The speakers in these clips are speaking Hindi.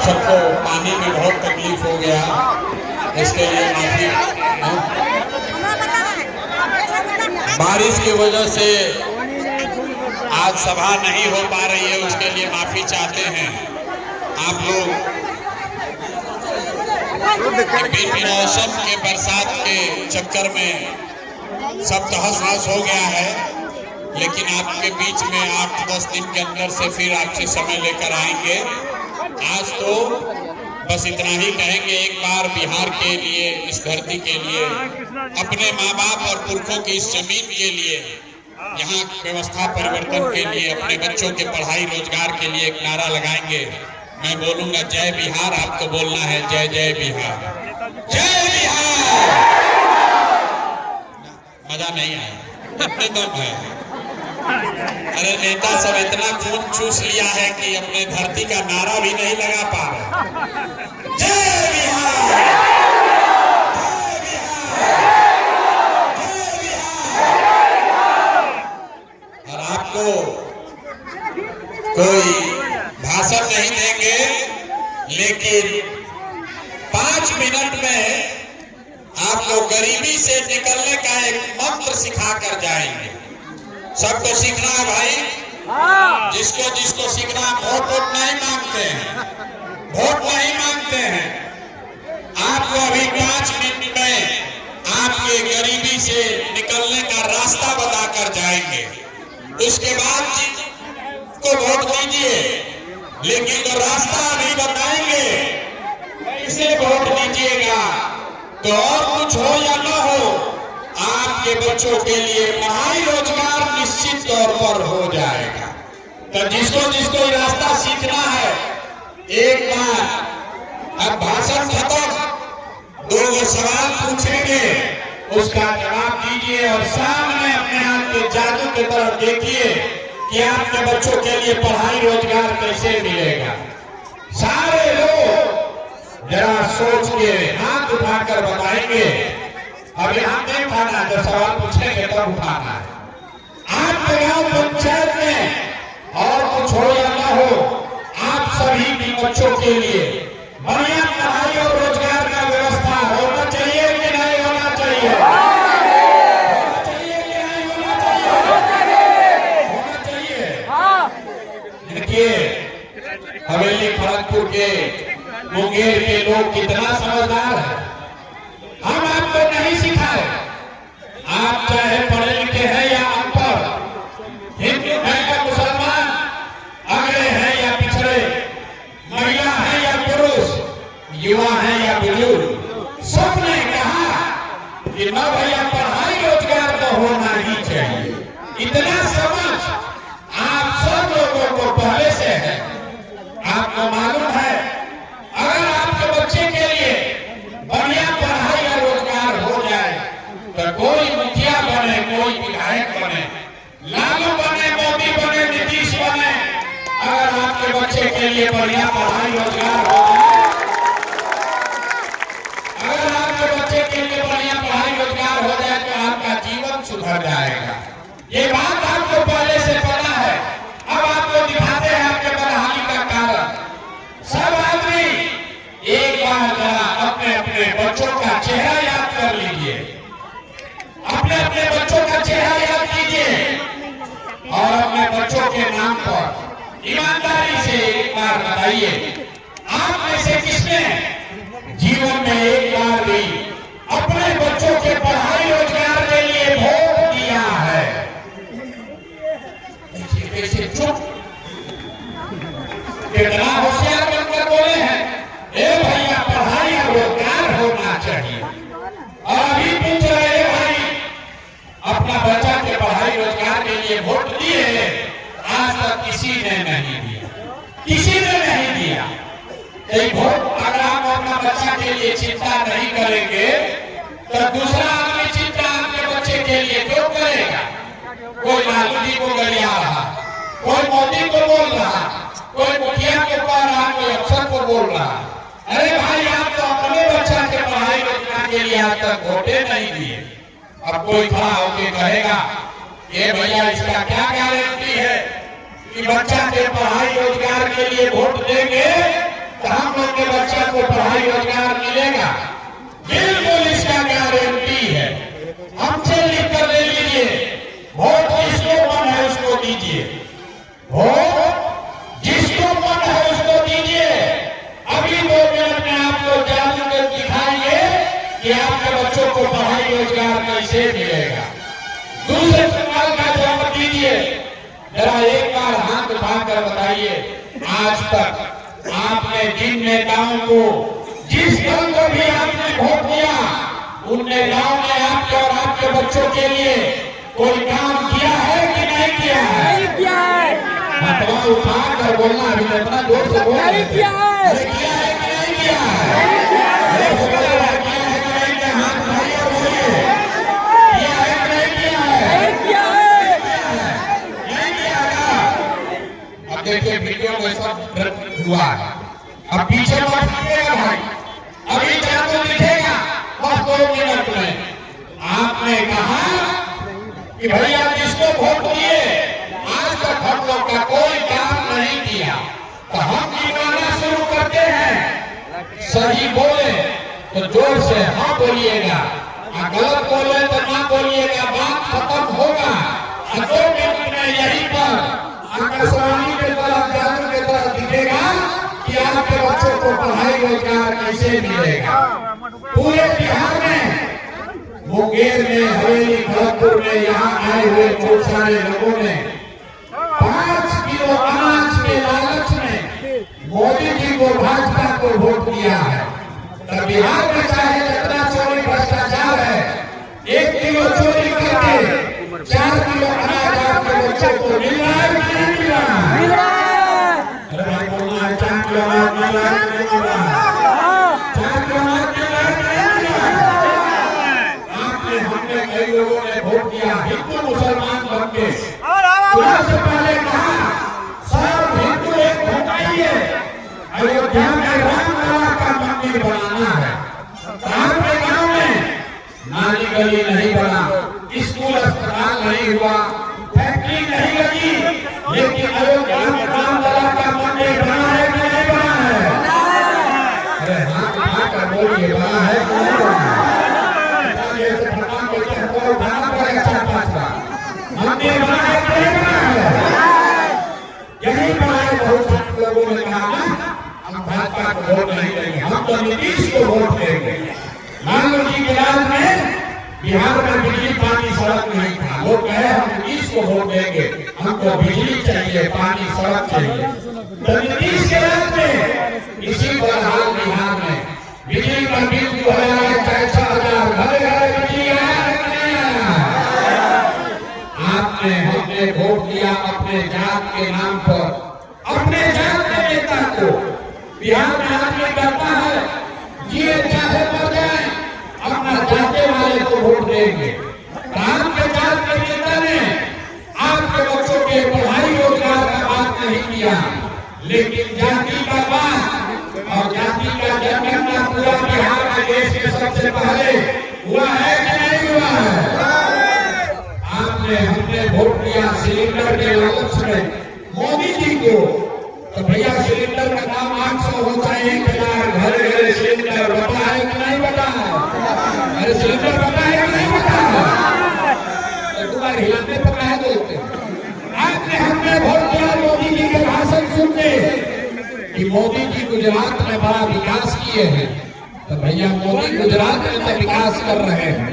सबको पानी में बहुत तकलीफ हो गया, इसके लिए माफी। बारिश की वजह से आज सभा नहीं हो पा रही है, उसके लिए माफी चाहते हैं। आप लोग मौसम के बरसात के चक्कर में सब तहस-नहस हो गया है, लेकिन आपके बीच में 8-10 दिन के अंदर से फिर आपसे समय लेकर आएंगे। आज तो बस इतना ही कहेंगे, एक बार बिहार के लिए, इस धरती के लिए, अपने माँ बाप और पुरखों की इस जमीन के लिए, यहाँ व्यवस्था परिवर्तन के लिए, अपने बच्चों के पढ़ाई रोजगार के लिए एक नारा लगाएंगे। मैं बोलूंगा जय बिहार, आपको बोलना है जय जय बिहार, जय बिहार। मजा नहीं आया, इतने दम है। अरे नेता सब इतना खून चूस लिया है कि अपने धरती का नारा भी नहीं लगा पा रहे। जय बिहार, और आपको कोई भाषण नहीं देंगे, लेकिन 5 मिनट में आपको गरीबी से निकलने का एक मंत्र सिखा कर जाएंगे। सबको सीखना है भाई, जिसको जिसको सीखना। वोट नहीं मांगते हैं, वोट नहीं मांगते हैं। आपको अभी 5 मिनट में आपके गरीबी से निकलने का रास्ता बताकर जाएंगे। उसके बाद को वोट दीजिए, लेकिन जो रास्ता अभी बताएंगे इसे वोट दीजिएगा। तो और कुछ हो या न हो, आपके बच्चों के लिए पढ़ाई रोजगार निश्चित तौर पर हो जाएगा। तो जिसको जिसको रास्ता सीखना है, एक बार अब भाषण खत्म, 2 सवाल पूछेंगे, उसका जवाब दीजिए और सामने अपने आप के जादू की तरफ देखिए कि आपके बच्चों के लिए पढ़ाई रोजगार कैसे मिलेगा। सारे लोग जरा सोच के हाथ उठाकर बताएंगे। अभी हाथ नहीं उठाना, जब सवाल पूछेंगे तब उठाना है। आपके गांव पंचायत में और कुछ हो या ना हो, आप सभी भी बच्चों के लिए बढ़िया पढ़ाई और रोजगार का व्यवस्था होना चाहिए कि नहीं होना चाहिए? होना चाहिए कि नहीं होना चाहिए? होना चाहिए। देखिए, हवेली खड़गपुर के मुंगेर के लोग कितना समझदार है। हम आपको नहीं सिखाए, आप चाहे पढ़े लिखे हैं या अनपढ़, हिंदू है या मुसलमान, अगड़े हैं या पिछड़े, महिला है या पुरुष, युवा है या बुजुर्ग, सबने कहा कि न भैया पढ़ाई रोजगार तो होना ही चाहिए। इतना समझ आप सब लोगों को पहले से है। आपको मालूम है, अगर आपके बच्चे के लिए बढ़िया पढ़ाई और रोजगार हो जाए तो कोई मुखिया बने, कोई विधायक बने, लालू बने, मोदी बने, नीतीश बने, अगर आपके बच्चे के लिए बढ़िया पढ़ाई रोजगार हो जाए, अगर आपके बच्चे के लिए बढ़िया पढ़ाई रोजगार हो जाए तो आपका जीवन सुधर जाएगा। ये बात आपको पहले से पता है। अब आपको दिखाते हैं आपके बदहाली का कारण। सब आदमी एक बार जरा अपने अपने बच्चों का चेहरा याद कर लीजिए, अपने अपने बच्चों का चेहरा याद कीजिए और अपने बच्चों के नाम पर ईमानदारी से एक बार बताइए, आप में से किसने जीवन में एक बार भी अपने बच्चों के पढ़ाई रोजगार के लिए वोट दिया है? कैसे चुप, कितना होशियार बनकर बोले हैं, ए भैया पढ़ाई और रोजगार होना चाहिए। और अभी पूछ रहे भाई अपना बच्चा के पढ़ाई रोजगार के लिए वोट दिए? आज तक किसी ने नहीं दिया, किसी ने नहीं दिया। वोट अगर आप अपना बच्चा के लिए चिंता नहीं करेंगे तो दूसरा आदमी चिंता आपके बच्चे के लिए क्यों करेगा? कोई लालू जी को गरिया रहा, कोई मोदी को बोल रहा, कोई मुखिया को कह रहा, कोई अफसर को बोल रहा। अरे भाई, आप तो अपने बच्चा के पढ़ाई रोजगार के लिए आज तक वोटे नहीं दिए। अब कोई खड़ा होकर कहेगा, ये भैया इसका क्या गारंटी है कि बच्चा के पढ़ाई रोजगार के लिए वोट देंगे तो हम लोग के बच्चा को पढ़ाई रोजगार मिलेगा? बिल्कुल इसका गारंटी है। हमसे लिख कर ले लीजिए, वोट जिसको मन है उसको दीजिए, वोट जिसको मन है उसको दीजिए। अभी 2 मिनट में आपको जादू कर दिखाएंगे कि आपके बच्चों को पढ़ाई रोजगार कैसे मिलेगा। दूसरे सवाल का जवाब दीजिए। जरा एक बार हाथ उठाकर बताइए, आज तक आपने जिन नेताओं को, जिस दल को भी आपने वोट दिया, उन नेताओं ने आपके और आपके बच्चों के लिए कोई काम किया है कि नहीं किया है? नहीं किया है। हाथवा उठा कर बोलना, अभी इतना जोर से बोल नहीं किया है। किया है कि नहीं किया है? किया है कि नहीं किया? हाथ उठाइए और बोलिए, किया है कि नहीं किया है? नहीं किया है। नहीं किया है। अब देखिए वीडियो में सब हुआ है, अब पीछे मत हटिएगा भाई, अभी जादू दिखेगा बस 2 मिनट में। आपने कहा कि भैया जिसको वोट दिए आज तक हम लोग का कोई काम नहीं किया, तो हम गिनाना शुरू करते हैं। सही बोले तो जोर से हाँ बोलिएगा, गलत बोले तो ना बोलिएगा, बात खत्म होगा। 2 मिनट में यहीं पर आकाशवाणी के तरफ, जादू के तरफ दिखेगा कि आपके बच्चों को पढ़ाई रोजगार कैसे मिलेगा। पूरे बिहार में, मुंगेर में, हवेली खड़गपुर में, यहाँ आए हुए बहुत सारे लोगों ने 5 किलो अनाज के लालच में मोदी जी को, भाजपा को वोट दिया है। तो बिहार में चाहे जितना चोरी भ्रष्टाचार है, 1 किलो चोरी करके 4 किलो अनाज आपके बच्चों को मिल रहा है कि नहीं मिल रहा है? मिल रहा है। अरे भाई बोलना है, 4 किलो अनाज मिल रहा है कि नहीं मिल रहा है? 4 किलो अनाज मिल रहा है कि नहीं मिल रहा है? आपने चुनाव से पहले कहा सब हिंदू एक हो जाइए, अयोध्या में रामलला का मंदिर बनाना है। आपके गांव में नाली गली नहीं बना, स्कूल अस्पताल नहीं हुआ, फैक्ट्री नहीं लगी, लेकिन अयोध्या में रामलला का मंदिर बना है कि नहीं बना है? अरे हाथ उठाकर बोलिए, बना है कि नहीं बना है? उठाना पड़ेगा 4-5 बार। मंदिर बना है कि नहीं बना है? यही बना है। बहुत सारे लोगों ने कहा हम भाजपा को वोट नहीं देंगे, हम तो नीतीश को वोट देंगे। लालू जी के राज में बिहार में बिजली पानी सड़क नहीं था, लोग कहे हम नीतीश को वोट देंगे, हमको बिजली चाहिए, पानी सड़क चाहिए। तो नीतीश के राज में इसी तरह हाल बिहार में बिजली का बिल 2000 घरे घरे बिजली आया है कि नहीं आया? आपने हमने वोट दिया अपने जात के नाम पर, अपने जात के नेता को। बिहार में आदमी करता है जिए चाहे मर जाए, अपना जाते वाले को वोट देंगे। आपके जात के नेता ने आपके बच्चों के पढ़ाई रोजगार का बात नहीं किया, लेकिन जाति का बात और जाति का जनगणना पूरा बिहार में देश के सबसे पहले हुआ है कि नहीं हुआ है? आपने हमने वोट दिया सिलेंडर के लालच में मोदी जी को, तो भैया सिलेंडर का दाम 800 होता है, 1000 घरे घरे सिलेंडर बता है कि नहीं बता है? अरे सिलेंडर बता है कि नहीं बता है? तुम्हारे हिलाने पर कह देते। आपने हमने वोट दिया मोदी जी के भाषण सुनते कि मोदी जी गुजरात में बड़ा विकास किए हैं, तो भैया मोदी गुजरात में तो विकास कर रहे हैं,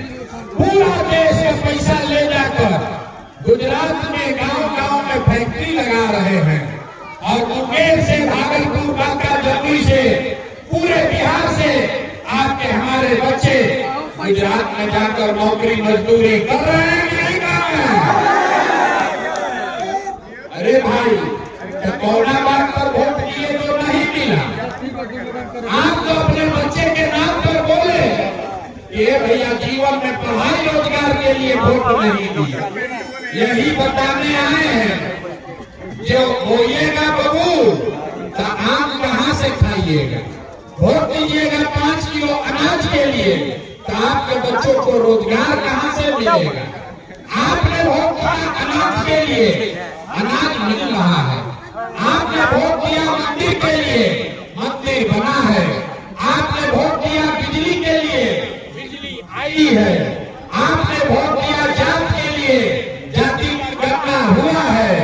पूरा देश का पैसा ले जाकर गुजरात में गांव-गांव में फैक्ट्री लगा रहे हैं, और मुंगेर से भागलपुर, बांका, जमुई से, पूरे बिहार से आपके हमारे बच्चे गुजरात में जाकर नौकरी मजदूरी कर रहे हैं कि नहीं कर रहे हैं? अरे भाई, तो कौना बात पर वोट दिए तो नहीं मिला? आप तो अपने बच्चे के नाम पर बोले कि भैया जीवन में पढ़ाई रोजगार के लिए वोट नहीं दिया। यही बताने आए हैं, जो बोइएगा बबूल तो आम कहाँ से खाइएगा? वोट दीजिएगा 5 किलो अनाज के लिए, तो आपके बच्चों को रोजगार कहाँ से मिलेगा? आपने वोट दिया अनाज के लिए, अनाज मिल रहा है। आपने वोट दिया मंदिर के लिए, मंदिर बना है। आपने वोट दिया बिजली के लिए, बिजली आई है। आपने वोट दिया जात के लिए, जाति गणना हुआ है।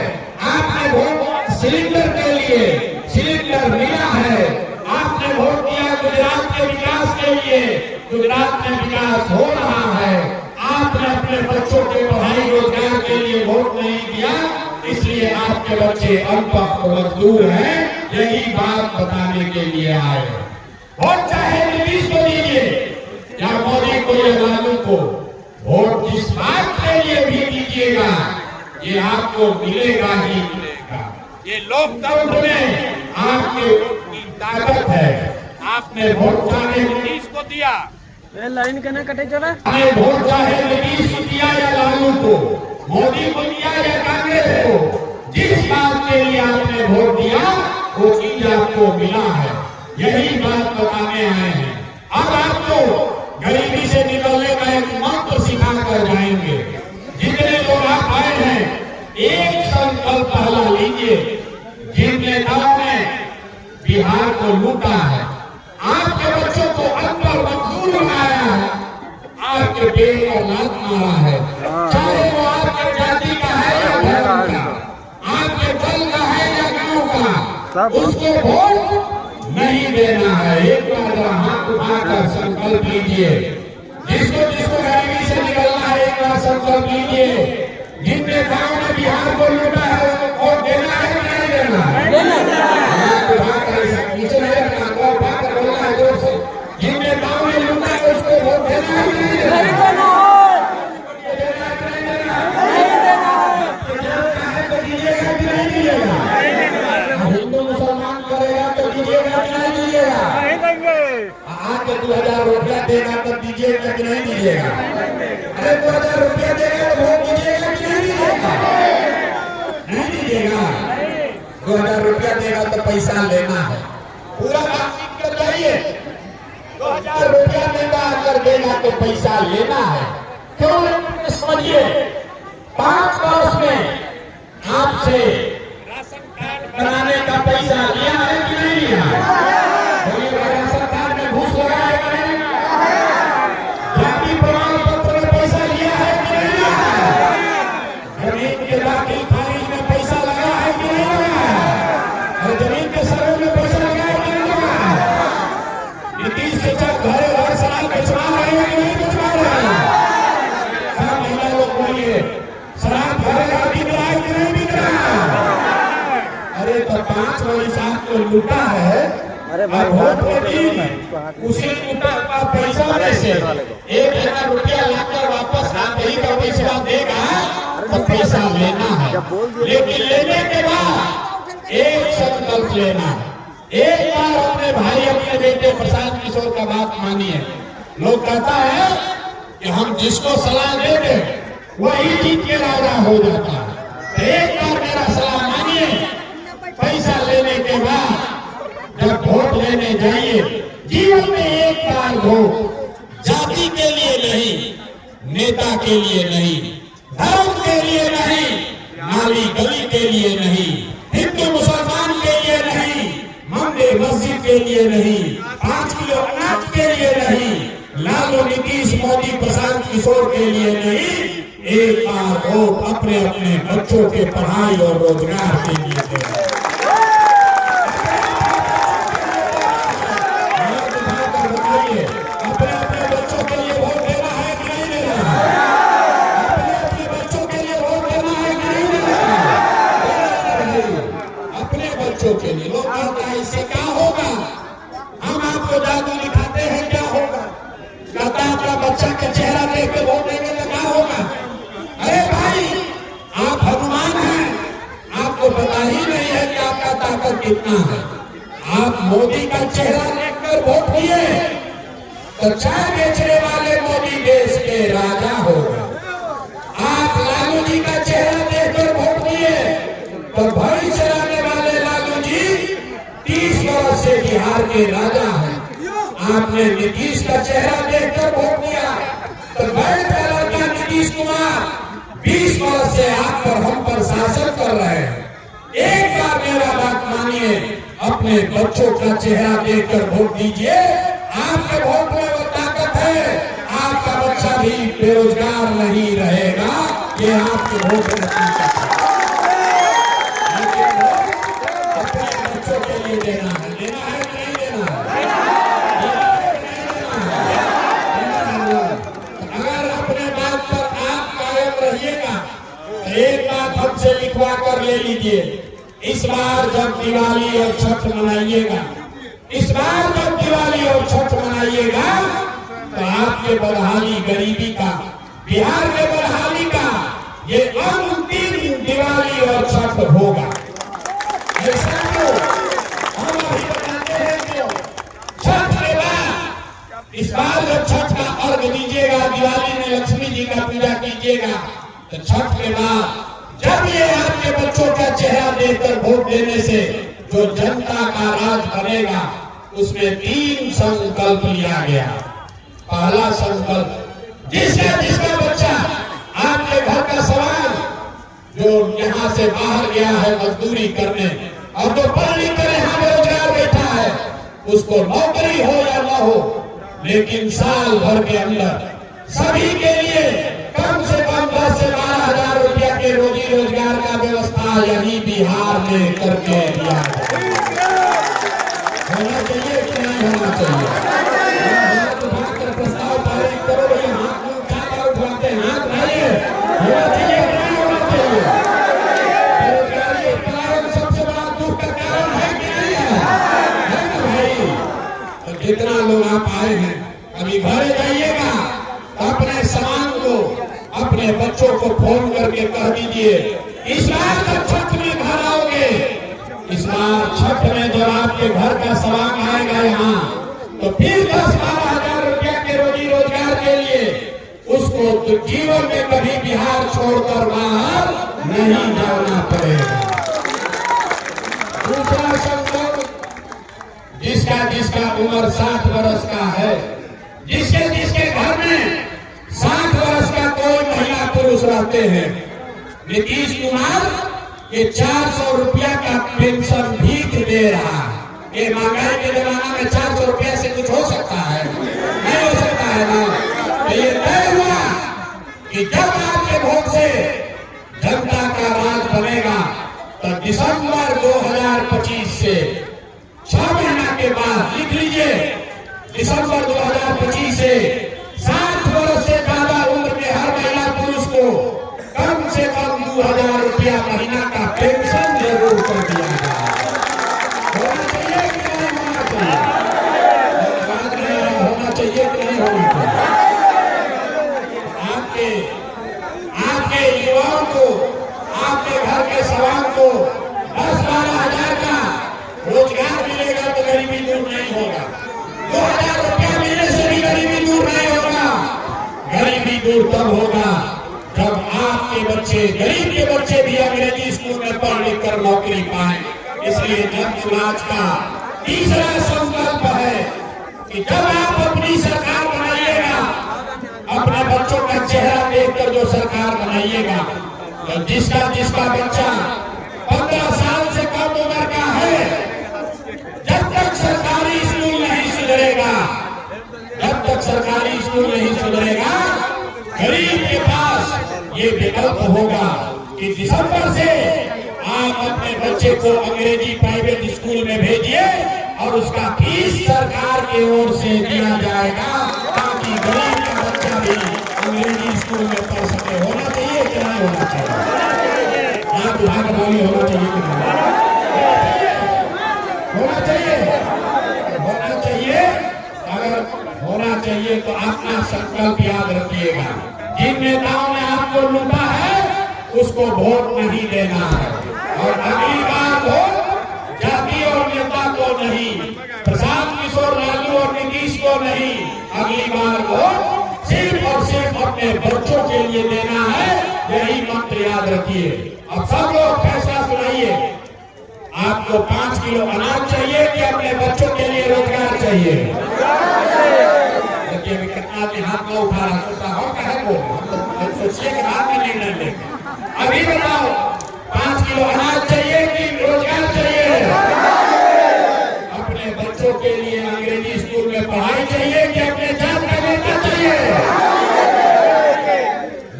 आपने वोट सिलेंडर के लिए, सिलेंडर मिला है। आपने वोट दिया गुजरात के विकास के लिए, गुजरात में विकास हो रहा है। आपने अपने बच्चों के पढ़ाई रोजगार के लिए वोट नहीं दिया, इसलिए आपके बच्चे अनपढ़ मजदूर हैं। यही बात बताने के लिए आए। वोट चाहे नीतीश को दीजिए या मोदी को या लालू को, वोट जिस बात के लिए भी दीजिएगा ये आपको मिलेगा ही मिलेगा। ये लोकतंत्र में आपके वोट की ताकत है। आपने वोट चाहे नीतीश को दिया, लाइन कहना कटे चला, आपने वोट चाहे नीतीश को दिया या लालू को, मोदी को दिया या कांग्रेस को, जिस बात के लिए आपने वोट दिया वो चीज आपको मिला है। यही बात बताने आए हैं। अब आपको गरीबी से निकलने का एक मंत्र सिखा कर जाएंगे। जितने लोग आप आए हैं, एक संकल्प पहला लीजिए। जिन नेताओं ने बिहार को लूटा है, आपके बच्चों को अनपढ़ मजदूर बनाया है, आपके पेट पर लात मारा है, चाहे वो आपके जाति का है या धर्म का, आपके दल का है या गांव का, उसको वोट नहीं देना है। एक बार हाथ उठाकर संकल्प लीजिए। जिसको जिसको गरीबी से निकलना है एक बार संकल्प लीजिए। जिनने गांव में बिहार को लूटा है उसको वोट देना है कि नहीं देना है? नीचे नहीं रखना, उठाकर बोलना है जोर से। जिनने गांव में लूटा है उसको वोट देना है कि नहीं देना है? दीजिएगा कि नहीं दीजिएगा? हिंदू मुसलमान करेगा तो दीजिएगा कि नहीं दीजिएगा? आके 2000 रुपया देगा तो दीजिएगा कि नहीं दीजिएगा? अरे 2000 रुपया देगा तो वोट दीजिएगा कि नहीं दीजिएगा? 2000 रुपया देगा तो पैसा लेना है, पूरा बातचीत कर जाइए। 2000 रुपया देगा अगर देगा तो पैसा लेना है। क्यों समझिए, 5 वर्ष में आपसे राशन कार्ड बनाने का पैसा लिया है कि नहीं लिया? बोलिए, राशन कार्ड में घूस लगा है कि नहीं? जाति प्रमाण पत्र में पैसा लिया है कि नहीं लिया? जमीन के दाखिल खारिज में पैसा लगा है कि नहीं लगा? और जमीन के सर्वे में पैसा लगा है कि नहीं लगा? नीतीश के चक घरे घर सलाह बेचवा रहे हैं कि नहीं बेचवा रहे हैं? सब महिला लोग बोलिए, शराब घरे घर बिक रहा है कि नहीं बिक रहा है? अरे तो 5 वर्ष आपको लूटा है, अरे भाई वोट में भी उसी लूटा का पैसा में से 1000 रुपया लाकर वापस आप ही का पैसा देगा तो पैसा लेना है। लेकिन लेने के बाद एक संकल्प लेना है। एक बार अपने भाई अपने बेटे प्रशांत किशोर का बात मानिए। लोग कहता है कि हम जिसको सलाह देंगे वही जीत के राजा हो जाता है। तो एक बार मेरा सलाह मानिए, पैसा लेने के बाद जब वोट लेने जाइए, जीवन में एक बार वोट जाति के लिए नहीं, नेता के लिए नहीं, धर्म के लिए नहीं, नाली गली के लिए नहीं, हिंदू मुसलमान के लिए नहीं, मंदिर मस्जिद के लिए नहीं, 5 किलो अनाज के लिए नहीं, लालू नीतीश मोदी प्रशांत किशोर के लिए नहीं, एक बार वोट अपने अपने बच्चों के पढ़ाई और रोजगार के लिए दें। अपने अपने बच्चों के लिए वोट देना है कि नहीं देना है? अपने अपने बच्चों के लिए वोट देना है कि नहीं देना है? अपने बच्चों के लिए। लोग कहता है इससे क्या होगा? हम आपको जादू दिखाते हैं, क्या होगा? कहता है अपना बच्चा का चेहरा देख के वोट देंगे तो क्या होगा? अरे भाई, आप हनुमान हैं, आपको पता ही नहीं है कि आपका ताकत कितना है। आप मोदी का चेहरा देखकर वोट दिए तो चाय बेचने वाले मोदी देश के राजा हो गए। आप लालू जी का चेहरा देखकर वोट दिए तो भरी चलाने वाले लालू जी 30 वर्ष से बिहार के राजा हैं। आपने नीतीश का चेहरा देखकर वोट दिया तो बैठ का लड़का नीतीश कुमार 20 वर्ष से आप पर हम पर शासन कर रहे हैं। एक बार मेरा बात मानिए, अपने बच्चों का चेहरा देखकर वोट दीजिए। आपके वोट में वो ताकत है, आपका बच्चा भी बेरोजगार नहीं रहेगा। ये आपके वोट में ताकत है। अपने बच्चों के लिए देना है कि नहीं देना है? अगर अपने बात पर आप कायम रहिएगा तो एक बात हमसे लिखवा कर ले लीजिए। इस बार जब दिवाली और छठ मनाइएगा, इस बार जब दिवाली और छठ मनाइएगा तो आपके बदहाली गरीबी का, बिहार के बदहाली का ये अंतिम दिवाली और छठ होगा। ऐसा तो हम अभी बताते हैं क्यों? छठ के बाद इस बार जब छठ का अर्घ दीजिएगा, दिवाली में लक्ष्मी जी का पूजा कीजिएगा, तो छठ के बाद जब ये आपके बच्चों का चेहरा देखकर वोट देने से जो जनता का राज बनेगा, उसमें 3 संकल्प लिया गया। पहला संकल्प, जिसका बच्चा आपके घर का सवाल जो यहाँ से बाहर गया है मजदूरी करने और जो पढ़ लिख कर यहाँ बेरोजगार बैठा है, उसको नौकरी हो या न हो, लेकिन साल भर के अंदर सभी के लिए कम से कम 10 से 12 हजार रुपया के रोजी रोजगार का व्यवस्था यही बिहार में करके दिया होना चाहिए कि नहीं होना चाहिए? हाथ उठाकर प्रस्ताव पारित करो। भैया हाथ में उठाकर उठाते हैं, हाथ उठाइए। होना चाहिए कि नहीं होना चाहिए? बेरोजगारी एक कारण सबसे बड़ा दुख का कारण है कि नहीं है? है ना भाई? तो जितना लोग आप आए हैं, अभी घर जाइएगा तो अपने सामान को, अपने बच्चों को फोन करके कह दीजिए, इस बार जब छठ में घर आओगे, इस बार छठ में जब आपके घर का सामान आएगा यहाँ, तो फिर 10-12 हजार रुपया के रोजी रोजगार के लिए उसको तो जीवन में कभी बिहार छोड़कर बाहर नहीं जाना पड़ेगा। दूसरा संकल्प, जिसका जिसका उम्र 60 वर्ष का है, जिसके जिसके घर में 60 वर्ष का कोई महिला पुरुष रहते हैं, नीतीश कुमार ये 400 रुपया का पेंशन भीख दे रहा है। ये महंगाई के जमाना में 400 रुपया से कुछ हो सकता है? नहीं हो सकता है ना। तो ये तय हुआ कि जब आपके वोट से जनता का राज बनेगा तो दिसंबर 2025 से 6 महीना के बाद, लिख लीजिए, दिसंबर 2025 से 60 वर्ष से ज्यादा उम्र के हर महिला पुरुष को कम से कम 2000 रुपया महीना का पेंशन जरूर कर दिया जाए। होना चाहिए कि नहीं होना चाहिए? बात नहीं है, होना चाहिए कि नहीं होना चाहिए? आपके युवाओं को, आपके घर के सवाल को 10-12 हजार का रोजगार मिलेगा तो गरीबी दूर नहीं होगा। 2000 रुपया मिलने से भी गरीबी दूर नहीं होगा। गरीबी दूर तब होगा जब आपके बच्चे, गरीब के बच्चे भी अंग्रेजी स्कूल में पढ़ लिख कर नौकरी पाए। इसलिए जन स्वराज का तीसरा संकल्प है कि जब आप अपनी सरकार बनाइएगा, अपने बच्चों का चेहरा देखकर जो सरकार बनाइएगा, तो जिसका जिसका बच्चा 15 साल से कम उम्र का है, जब तक सरकारी स्कूल नहीं सुधरेगा, जब तक सरकारी स्कूल नहीं सुधरेगा, गरीब के पास ये विकल्प होगा कि दिसंबर से आप अपने बच्चे को अंग्रेजी प्राइवेट स्कूल में भेजिए और उसका फीस सरकार की ओर से दिया जाएगा, ताकि गरीब का बच्चा भी अंग्रेजी स्कूल में पढ़ सके। होना चाहिए कि नहीं होना चाहिए? आप विभाग बोली होना चाहिए कि नहीं होना चाहिए? होना चाहिए। अगर होना चाहिए तो अपना संकल्प याद रखिएगा। जिन नेताओं ने आपको लूटा है उसको वोट नहीं देना है, और अगली बार वोट जाति और नेता को नहीं, प्रशांत किशोर लालू और नीतीश को नहीं, अगली बार वोट सिर्फ और सिर्फ अपने बच्चों के लिए देना है। यही मंत्र याद रखिए। अब सब लोग फैसला सुनाइए। आपको 5 किलो अनाज चाहिए कि अपने बच्चों के लिए रोजगार चाहिए? देखिए अभी कितना के हाथ में उठा रहा, सोचा हो क्या है वो, सोचिए के बाद में निर्णय लेंगे। अभी बताओ, 5 किलो अनाज चाहिए कि रोजगार चाहिए? अपने बच्चों के लिए अंग्रेजी स्कूल में पढ़ाई चाहिए कि अपने जात का नेता चाहिए?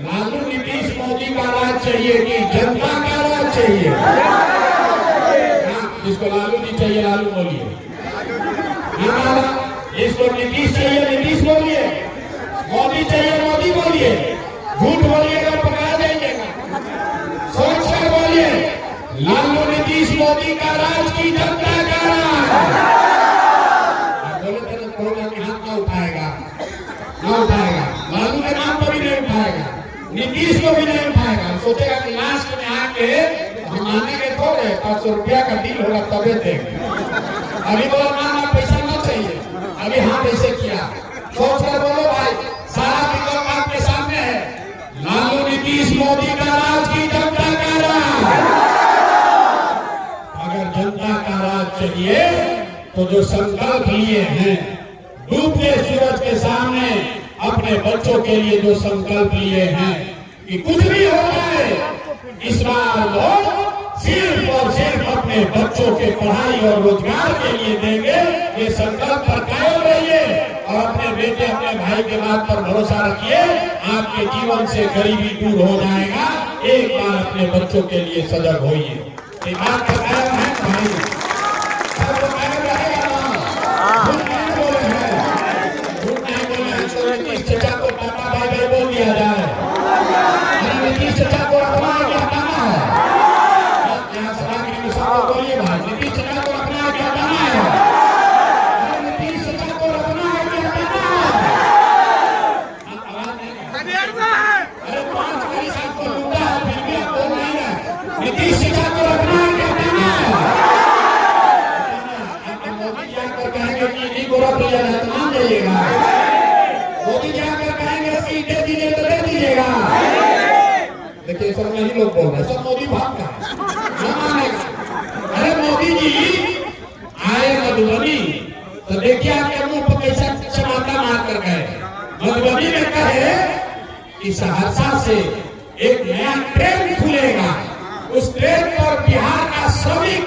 लालू नीतीश मोदी का राज चाहिए कि जनता का राज चाहिए? जिसको लालू जी चाहिए लालू बोलिए, जिसको नीतीश चाहिए नीतीश बोलिए, मोदी चाहिए मोदी बोलिए। झूठ बोलिएगा पकड़ा जाइएगा। सोच कर बोलिए, लालू नीतीश मोदी का राज की जनता का राज। बोले थे ना कोरोना के हाथ ना उठाएगा, ना उठाएगा, लालू के नाम पर भी नहीं उठाएगा, नीतीश को भी नहीं उठाएगा। सोचेगा कि लास्ट में आके हम आने के थोड़े 500 रुपया का डील होगा तबे देंगे। अभी बोला ना पैसा ना चाहिए, अभी हाँ ऐसे किया। सोच कर बोलो भाई, सारा विकल्प आपके सामने है। लालू नीतीश मोदी का राज की जनता का राज। अगर जनता का राज चाहिए तो जो संकल्प लिए हैं, डूबते सूरज के सामने अपने बच्चों के लिए जो संकल्प लिए हैं कि कुछ भी हो जाए इस बार वो सिर्फ और सिर्फ अपने बच्चों के पढ़ाई और रोजगार के लिए देंगे, ये संकल्प पर कायम रहिए और अपने बेटे अपने भाई के बात पर भरोसा रखिए। आपके जीवन से गरीबी दूर हो जाएगा। एक बार अपने बच्चों के लिए सजग होइए। ये बात तो कायम है भाई, सब तो कायम रहेगा ना। झूठ नहीं बोले हैं, झूठ नहीं बोले हैं। नीतीश चचा को टाटा बाय बाय बोल दिया जाए। नीतीश चचा को रखना है क्या हटाना है? बोलिए भाई, नीतीश चचा को रखना है क्या हटाना है? नीतीश चचा को रखना है क्या हटाना है? अरे 5 पैसा को लूटा है फिर भी आप बोल नहीं रहे। नीतीश चचा को रखना है क्या हटाना है? मोदी जी आकर कहेंगे कि इन्हीं को रख लिया जाए तो मान जाइएगा? मोदी जी आकर कहेंगे कि दे दीजिए तो दे दीजिएगा? देखिए सब नहीं लोग बोल रहे, सब मोदी भाग का है, ना मानेगा। अरे मोदी मोदी जी आए मधुबनी तो देखिए आपके मुंह पर कैसा चमाटा मार कर गए। मधुबनी में कहे कि सहरसा से एक नया ट्रेन खुलेगा, उस ट्रेन पर बिहार का श्रमिक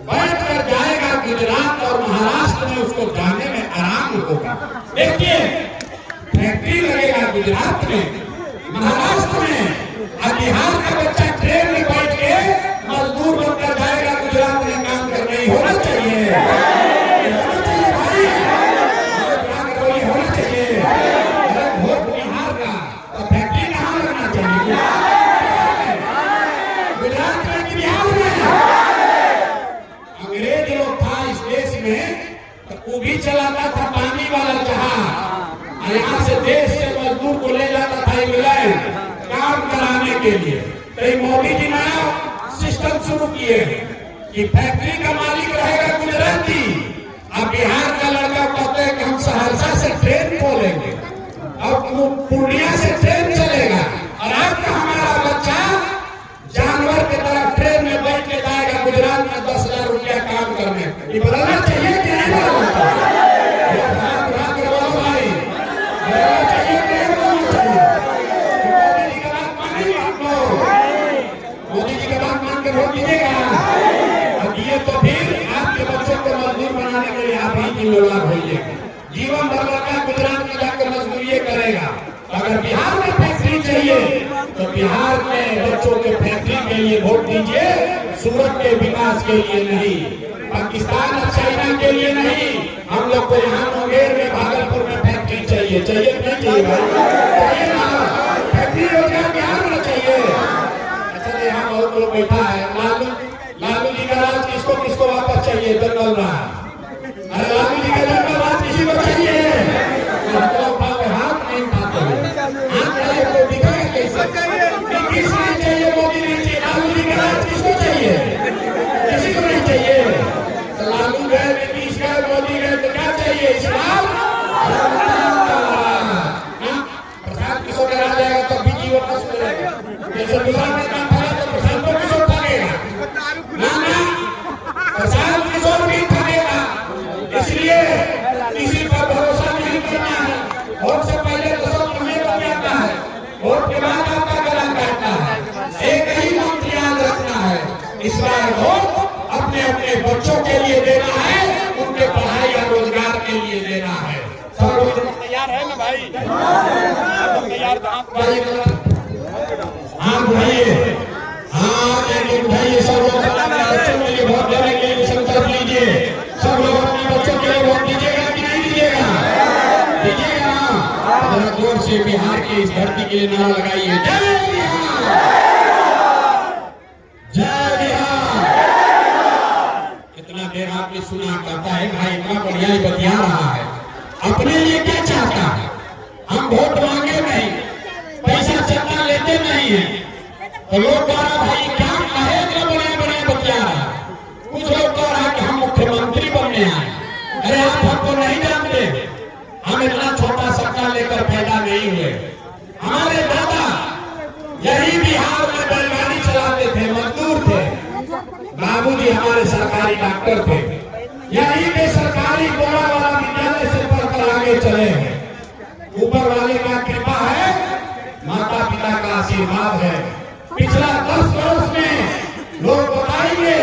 बैठ कर जाएगा गुजरात और महाराष्ट्र में, उसको जाने में आराम होगा। देखिए फैक्ट्री लगेगा गुजरात में, महाराष्ट्र में, और बिहार का बच्चा ट्रेन में बैठ के मजदूर बनकर जाएगा गुजरात में काम करने। होना चाहिए, होना चाहिए भाई, होना चाहिए। अरे वोट बिहार का तो फैक्ट्री कहाँ लगना चाहिए? गुजरात में कि बिहार में? अंग्रेज लोग था इस देश में तो वो भी चलाता था पानी वाला जहाज, यहाँ से देश से मजदूर को ले जाता था इंग्लैंड काम कराने के लिए। तो मोदी जी नया सिस्टम शुरू किए कि फैक्ट्री का मालिक रहेगा गुजराती, अब बिहार का लड़का कहते हैं कि हम सहरसा से ट्रेन खोलेंगे, अब पूर्णिया से ट्रेन चलेगा, और आपका हमारा बच्चा जानवर की तरह ट्रेन में बैठ के जाएगा गुजरात में 10,000 रुपया काम करने। ये बदलना चाहिए कि नहीं बदलना चाहिए? भाई बदलना चाहिए कि नहीं बदलना चाहिए? मोदी जी का बात मानिए, मोदी जी का बात मान के वोट दीजिएगा। और ये तो फिर आपके बच्चों को मजदूर बनाने के लिए आप ही जिम्मेदार होइए। जीवन भर लड़का गुजरात में जाकर मजदूरी करेगा। अगर बिहार में फैक्ट्री चाहिए तो बिहार में बच्चों के फैक्ट्री के लिए वोट दीजिए, सूरत के विकास के लिए नहीं, पाकिस्तान और चाइना के लिए नहीं। हम लोग को यहाँ मुंगेर में, भागलपुर में फैक्ट्री चाहिए, चाहिए नहीं चाहिए भाई? चाहिए ना, फैक्ट्री रोजगार बिहार में चाहिए। अच्छा यहाँ बहुत लोग बैठा है, लालू जी का राज किसको किसको वापस चाहिए? दंगल राज। अरे लालू जी का दंगल राज किसी को चाहिए? हाथ नहीं उठाते, हाथ को दिखाएगा कैसे? किस नहीं चाहिए? मोदी नहीं चाहिए, लालू जी का राज किसको चाहिए? किसी को नहीं चाहिए। तो लालू गए, नीतीश गए, मोदी गए, तो क्या चाहिए? इस्लाम प्रसाद किसको करा जाएगा तब भी जीवन का सुधरेगा। जैसे गुजरात में काम था तो प्रसाद को किसको उठाएगा? ना प्रसाद किसको नहीं उठाएगा। इसलिए किसी पर भरोसा नहीं करना है। वोट से पहले तो सब तुम्हें बन जाता है, वोट के बाद आपका गला काटता है। एक ही मंत्र याद रखना है, इस बार वोट अपने अपने बच्चों के लिए देना है, उनके पढ़ाई और रोजगार के लिए देना है। सब लोग तैयार है ना भाई? तैयार हाँ उठाइए, हाँ उठाइए, सब लोग अपने बच्चों के लिए वोट देने के लिए संकल्प लीजिए। सब लोग अपने बच्चों के लिए वोट दीजिएगा कि नहीं दीजिएगा? दीजिएगा ना। जरा जोर से बिहार की इस धरती के लिए नारा लगाइए, जय बिहार, जय बिहार। इतना देर आपने सुना, कहता है भाई इतना बढ़िया ही बतिया रहा है, अपने लिए क्या चाहता है? हम वोट मांगे नहीं, पैसा चंदा लेते नहीं है, तो लोग कह रहा भाई क्या कहे इतना बढ़िया बढ़िया बतिया रहा है। कुछ लोग कह रहा कि हम मुख्यमंत्री बनने आए। अरे आप हमको नहीं जानते, हम इतना छोटा सपना लेकर पैदा नहीं हुए। हमारे दादा यही बिहार में बैलगाड़ी चलाते थे, मजदूर थे। बाबूजी हमारे सरकारी डॉक्टर थे, यही पे सरकारी बोरा वाला विद्यालय से पढ़कर आगे चले हैं। ऊपर वाले का कृपा है, माता पिता का आशीर्वाद है। पिछला 10 वर्ष में लोग बताएंगे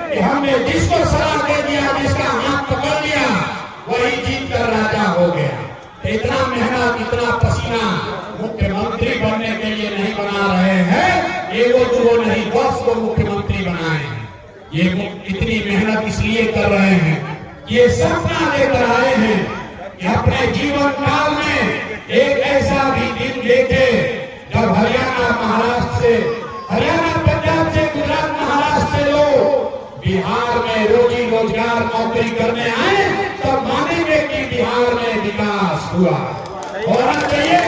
कि हमने जिसको सलाह दे दिया, जिसका हाथ पकड़ लिया, वही जीत कर राजा हो गया। इतना मेहनत, इतना पसीना मुख्यमंत्री बनने के लिए नहीं बना रहे हैं, एगो दूगो नहीं 10 को मुख्यमंत्री बनाए हैं। ये इतनी मेहनत इसलिए कर रहे हैं, ये सपना लेकर आए हैं कि अपने जीवन काल में एक ऐसा भी दिन देखे जब हरियाणा महाराष्ट्र से, हरियाणा पंजाब से, गुजरात महाराष्ट्र से लोग बिहार में रोजी रोजगार नौकरी करने आए, तब मानेंगे कि बिहार में विकास हुआ। होना चाहिए।